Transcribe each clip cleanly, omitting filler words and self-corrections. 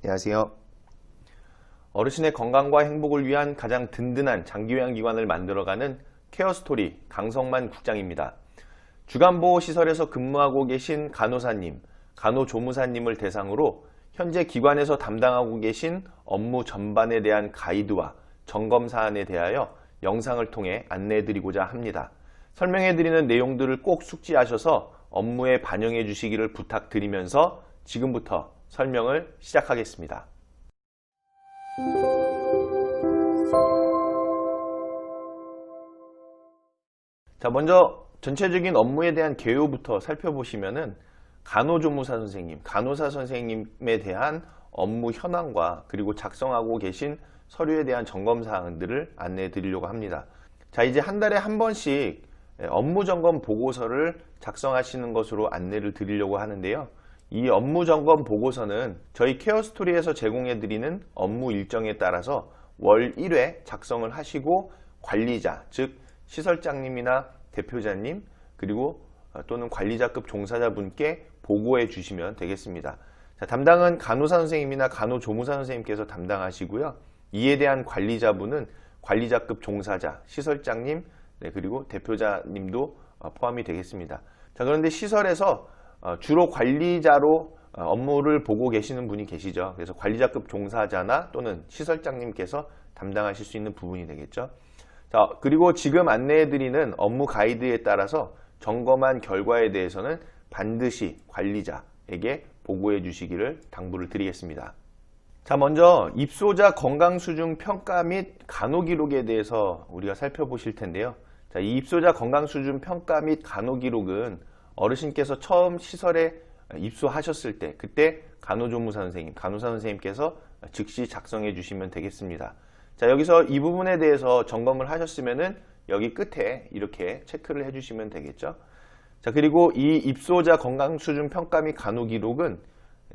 안녕하세요. 어르신의 건강과 행복을 위한 가장 든든한 장기요양기관을 만들어가는 케어스토리 강성만 국장입니다. 주간보호시설에서 근무하고 계신 간호사님, 간호조무사님을 대상으로 현재 기관에서 담당하고 계신 업무 전반에 대한 가이드와 점검 사안에 대하여 영상을 통해 안내해드리고자 합니다. 설명해드리는 내용들을 꼭 숙지하셔서 업무에 반영해 주시기를 부탁드리면서 지금부터 설명을 시작하겠습니다. 자, 먼저 전체적인 업무에 대한 개요부터 살펴보시면은 간호조무사 선생님, 간호사 선생님에 대한 업무 현황과 그리고 작성하고 계신 서류에 대한 점검 사항들을 안내해 드리려고 합니다. 자, 이제 한 달에 한 번씩 업무 점검 보고서를 작성하시는 것으로 안내를 드리려고 하는데요. 이 업무 점검 보고서는 저희 케어스토리에서 제공해 드리는 업무 일정에 따라서 월 1회 작성을 하시고 관리자, 즉 시설장님이나 대표자님 그리고 또는 관리자급 종사자분께 보고해 주시면 되겠습니다. 자, 담당은 간호사 선생님이나 간호조무사 선생님께서 담당하시고요. 이에 대한 관리자분은 관리자급 종사자, 시설장님, 그리고 대표자님도 포함이 되겠습니다. 자, 그런데 시설에서 주로 관리자로 업무를 보고 계시는 분이 계시죠. 그래서 관리자급 종사자나 또는 시설장님께서 담당하실 수 있는 부분이 되겠죠. 자, 그리고 지금 안내해드리는 업무 가이드에 따라서 점검한 결과에 대해서는 반드시 관리자에게 보고해 주시기를 당부를 드리겠습니다. 자, 먼저 입소자 건강수준 평가 및 간호기록에 대해서 우리가 살펴보실 텐데요. 자, 이 입소자 건강수준 평가 및 간호기록은 어르신께서 처음 시설에 입소하셨을 때 그때 간호조무사 선생님, 간호사 선생님께서 즉시 작성해 주시면 되겠습니다. 자, 여기서 이 부분에 대해서 점검을 하셨으면은 여기 끝에 이렇게 체크를 해주시면 되겠죠. 자, 그리고 이 입소자 건강수준 평가 및 간호기록은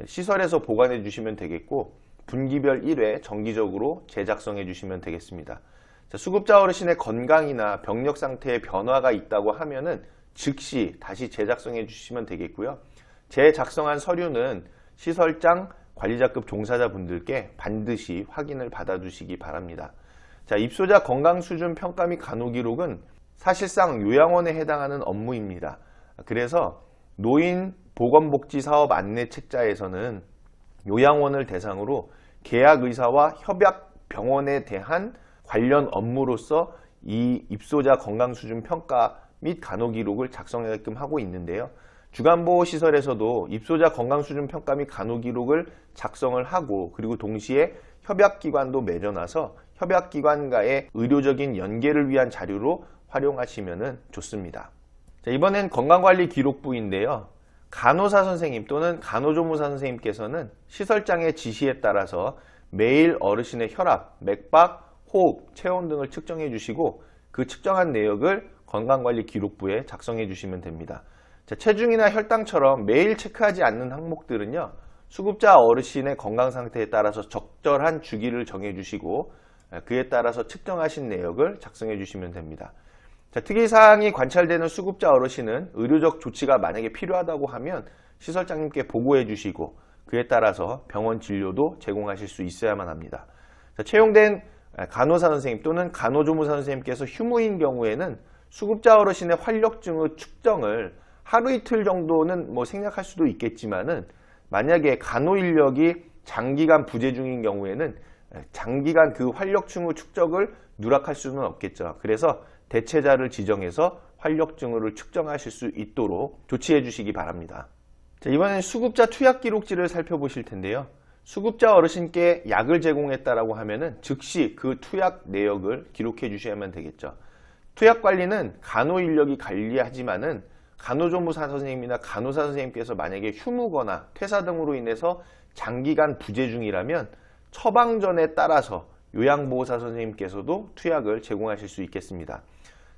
시설에서 보관해 주시면 되겠고 분기별 1회 정기적으로 재작성해 주시면 되겠습니다. 자, 수급자 어르신의 건강이나 병력 상태에 변화가 있다고 하면은 즉시 다시 재작성해 주시면 되겠고요. 재작성한 서류는 시설장, 관리자급 종사자분들께 반드시 확인을 받아주시기 바랍니다. 자, 입소자 건강수준 평가 및 간호기록은 사실상 요양원에 해당하는 업무입니다. 그래서 노인보건복지사업 안내책자에서는 요양원을 대상으로 계약의사와 협약병원에 대한 관련 업무로서 이 입소자 건강수준 평가 및 간호기록을 작성하게끔 하고 있는데요. 주간보호시설에서도 입소자 건강수준 평가 및 간호기록을 작성을 하고 그리고 동시에 협약기관도 맺어놔서 협약기관과의 의료적인 연계를 위한 자료로 활용하시면 좋습니다. 자, 이번엔 건강관리기록부인데요. 간호사 선생님 또는 간호조무사 선생님께서는 시설장의 지시에 따라서 매일 어르신의 혈압, 맥박, 호흡, 체온 등을 측정해 주시고 그 측정한 내역을 건강관리기록부에 작성해 주시면 됩니다. 자, 체중이나 혈당처럼 매일 체크하지 않는 항목들은요. 수급자 어르신의 건강 상태에 따라서 적절한 주기를 정해 주시고 그에 따라서 측정하신 내역을 작성해 주시면 됩니다. 자, 특이사항이 관찰되는 수급자 어르신은 의료적 조치가 만약에 필요하다고 하면 시설장님께 보고해 주시고 그에 따라서 병원 진료도 제공하실 수 있어야만 합니다. 자, 채용된 간호사 선생님 또는 간호조무사 선생님께서 휴무인 경우에는 수급자 어르신의 활력증의 측정을 하루 이틀 정도는 생략할 수도 있겠지만은 만약에 간호 인력이 장기간 부재 중인 경우에는 장기간 그 활력증의 축적을 누락할 수는 없겠죠. 그래서 대체자를 지정해서 활력증을 측정하실 수 있도록 조치해 주시기 바랍니다. 자, 이번엔 수급자 투약 기록지를 살펴보실 텐데요. 수급자 어르신께 약을 제공했다라고 하면은 즉시 그 투약 내역을 기록해 주셔야만 되겠죠. 투약 관리는 간호 인력이 관리하지만은 간호조무사 선생님이나 간호사 선생님께서 만약에 휴무거나 퇴사 등으로 인해서 장기간 부재 중이라면 처방전에 따라서 요양보호사 선생님께서도 투약을 제공하실 수 있겠습니다.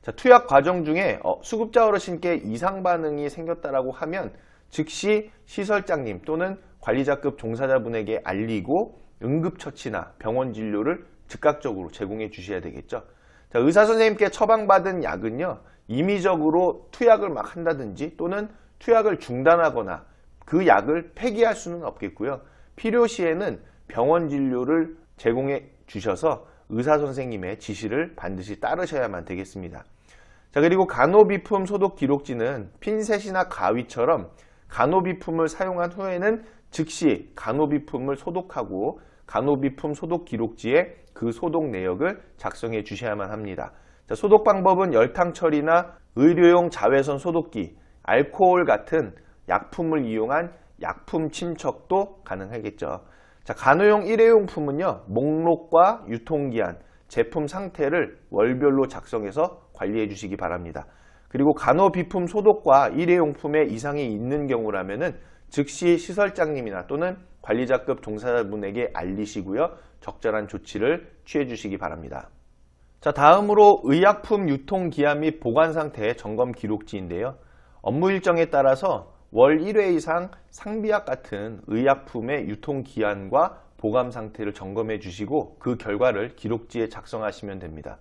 자, 투약 과정 중에 수급자 어르신께 이상 반응이 생겼다라고 하면 즉시 시설장님 또는 관리자급 종사자분에게 알리고 응급처치나 병원 진료를 즉각적으로 제공해 주셔야 되겠죠. 자, 의사 선생님께 처방받은 약은요, 임의적으로 투약을 막 한다든지 또는 투약을 중단하거나 그 약을 폐기할 수는 없겠고요. 필요시에는 병원 진료를 제공해 주셔서 의사 선생님의 지시를 반드시 따르셔야만 되겠습니다. 자, 그리고 간호비품 소독 기록지는 핀셋이나 가위처럼 간호비품을 사용한 후에는 즉시 간호비품을 소독하고 간호비품 소독 기록지에 그 소독 내역을 작성해 주셔야만 합니다. 자, 소독 방법은 열탕 처리나 의료용 자외선 소독기, 알코올 같은 약품을 이용한 약품 침척도 가능하겠죠. 자, 간호용 일회용품은요, 목록과 유통기한, 제품 상태를 월별로 작성해서 관리해 주시기 바랍니다. 그리고 간호비품 소독과 일회용품에 이상이 있는 경우라면은 즉시 시설장님이나 또는 관리자급 종사자분에게 알리시고요, 적절한 조치를 취해 주시기 바랍니다. 자, 다음으로 의약품 유통기한 및 보관 상태 점검 기록지인데요. 업무 일정에 따라서 월 1회 이상 상비약 같은 의약품의 유통기한과 보관 상태를 점검해 주시고 그 결과를 기록지에 작성하시면 됩니다.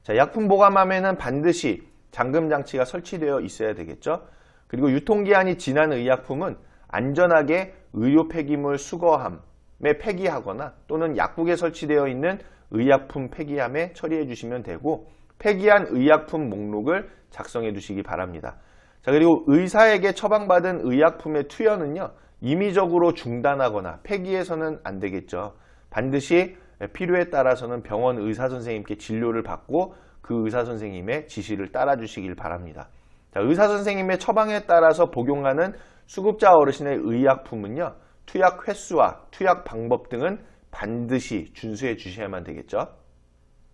자, 약품 보관함에는 반드시 잠금 장치가 설치되어 있어야 되겠죠. 그리고 유통기한이 지난 의약품은 안전하게 의료 폐기물 수거함에 폐기하거나 또는 약국에 설치되어 있는 의약품 폐기함에 처리해 주시면 되고, 폐기한 의약품 목록을 작성해 두시기 바랍니다. 자, 그리고 의사에게 처방받은 의약품의 투여는요, 임의적으로 중단하거나 폐기해서는 안 되겠죠. 반드시 필요에 따라서는 병원 의사 선생님께 진료를 받고 그 의사 선생님의 지시를 따라 주시길 바랍니다. 자, 의사 선생님의 처방에 따라서 복용하는 수급자 어르신의 의약품은요, 투약 횟수와 투약 방법 등은 반드시 준수해 주셔야만 되겠죠.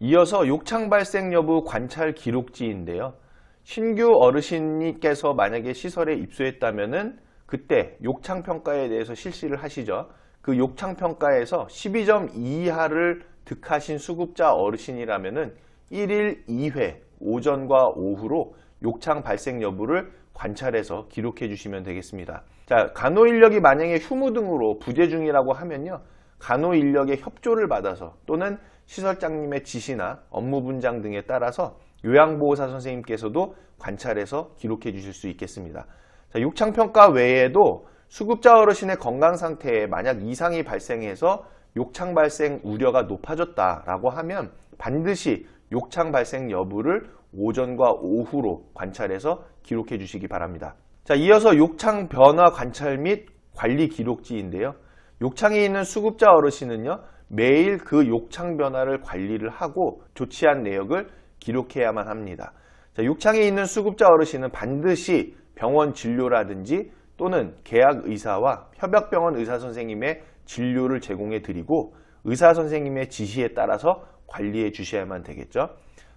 이어서 욕창 발생 여부 관찰 기록지인데요. 신규 어르신께서 만약에 시설에 입소했다면은 그때 욕창 평가에 대해서 실시를 하시죠. 그 욕창 평가에서 12점 이하를 득하신 수급자 어르신이라면은 1일 2회 오전과 오후로 욕창 발생 여부를 관찰해서 기록해 주시면 되겠습니다. 자, 간호 인력이 만약에 휴무 등으로 부재 중이라고 하면요, 간호 인력의 협조를 받아서 또는 시설장님의 지시나 업무 분장 등에 따라서 요양보호사 선생님께서도 관찰해서 기록해 주실 수 있겠습니다. 자, 욕창평가 외에도 수급자 어르신의 건강 상태에 만약 이상이 발생해서 욕창 발생 우려가 높아졌다라고 하면 반드시 욕창 발생 여부를 오전과 오후로 관찰해서 기록해 주시기 바랍니다. 자, 이어서 욕창 변화 관찰 및 관리 기록지인데요. 욕창에 있는 수급자 어르신은요, 매일 그 욕창 변화를 관리를 하고 조치한 내역을 기록해야만 합니다. 자, 욕창에 있는 수급자 어르신은 반드시 병원 진료라든지 또는 계약 의사와 협약병원 의사 선생님의 진료를 제공해 드리고 의사 선생님의 지시에 따라서 관리해 주셔야만 되겠죠.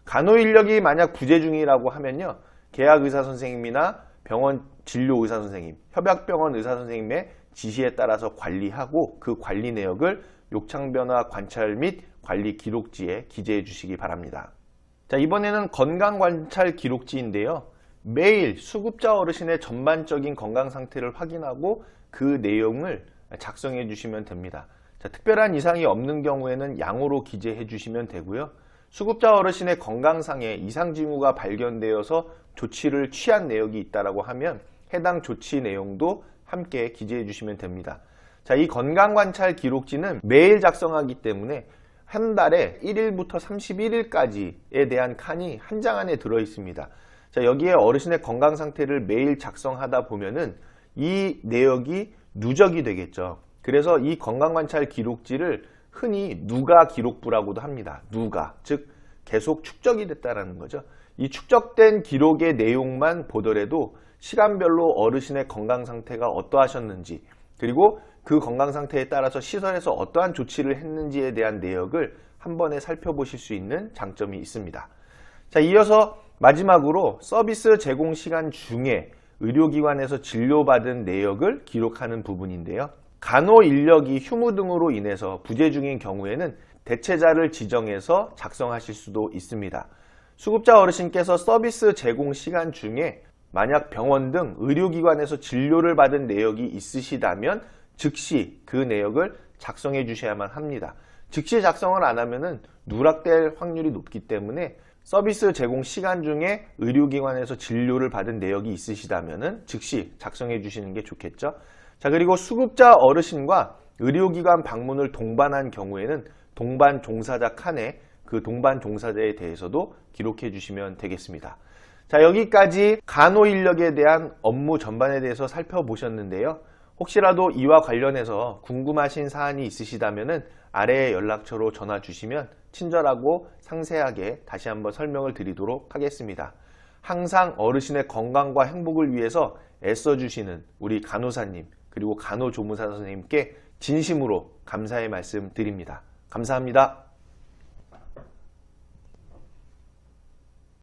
간호 인력이 만약 부재 중이라고 하면요, 계약 의사 선생님이나 병원 진료 의사 선생님, 협약병원 의사 선생님의 지시에 따라서 관리하고 그 관리 내역을 욕창 변화 관찰 및 관리 기록지에 기재해 주시기 바랍니다. 자, 이번에는 건강 관찰 기록지인데요. 매일 수급자 어르신의 전반적인 건강 상태를 확인하고 그 내용을 작성해 주시면 됩니다. 자, 특별한 이상이 없는 경우에는 양호로 기재해 주시면 되고요. 수급자 어르신의 건강상에 이상 징후가 발견되어서 조치를 취한 내역이 있다고 하면 해당 조치 내용도 함께 기재해 주시면 됩니다. 자, 이 건강관찰 기록지는 매일 작성하기 때문에 한 달에 1일부터 31일까지에 대한 칸이 한 장 안에 들어 있습니다. 자, 여기에 어르신의 건강 상태를 매일 작성하다 보면은 이 내역이 누적이 되겠죠. 그래서 이 건강관찰 기록지를 흔히 누가 기록부라고도 합니다. 누가, 즉 계속 축적이 됐다라는 거죠. 이 축적된 기록의 내용만 보더라도 시간별로 어르신의 건강 상태가 어떠하셨는지, 그리고 그 건강 상태에 따라서 시설에서 어떠한 조치를 했는지에 대한 내역을 한 번에 살펴보실 수 있는 장점이 있습니다. 자, 이어서 마지막으로 서비스 제공 시간 중에 의료기관에서 진료받은 내역을 기록하는 부분인데요. 간호 인력이 휴무 등으로 인해서 부재 중인 경우에는 대체자를 지정해서 작성하실 수도 있습니다. 수급자 어르신께서 서비스 제공 시간 중에 만약 병원 등 의료기관에서 진료를 받은 내역이 있으시다면 즉시 그 내역을 작성해 주셔야만 합니다. 즉시 작성을 안 하면은 누락될 확률이 높기 때문에 서비스 제공 시간 중에 의료기관에서 진료를 받은 내역이 있으시다면 즉시 작성해 주시는 게 좋겠죠. 자, 그리고 수급자 어르신과 의료기관 방문을 동반한 경우에는 동반 종사자 칸에 그 동반 종사자에 대해서도 기록해 주시면 되겠습니다. 자, 여기까지 간호 인력에 대한 업무 전반에 대해서 살펴보셨는데요. 혹시라도 이와 관련해서 궁금하신 사안이 있으시다면 아래의 연락처로 전화 주시면 친절하고 상세하게 다시 한번 설명을 드리도록 하겠습니다. 항상 어르신의 건강과 행복을 위해서 애써주시는 우리 간호사님 그리고 간호조무사 선생님께 진심으로 감사의 말씀 드립니다. 감사합니다.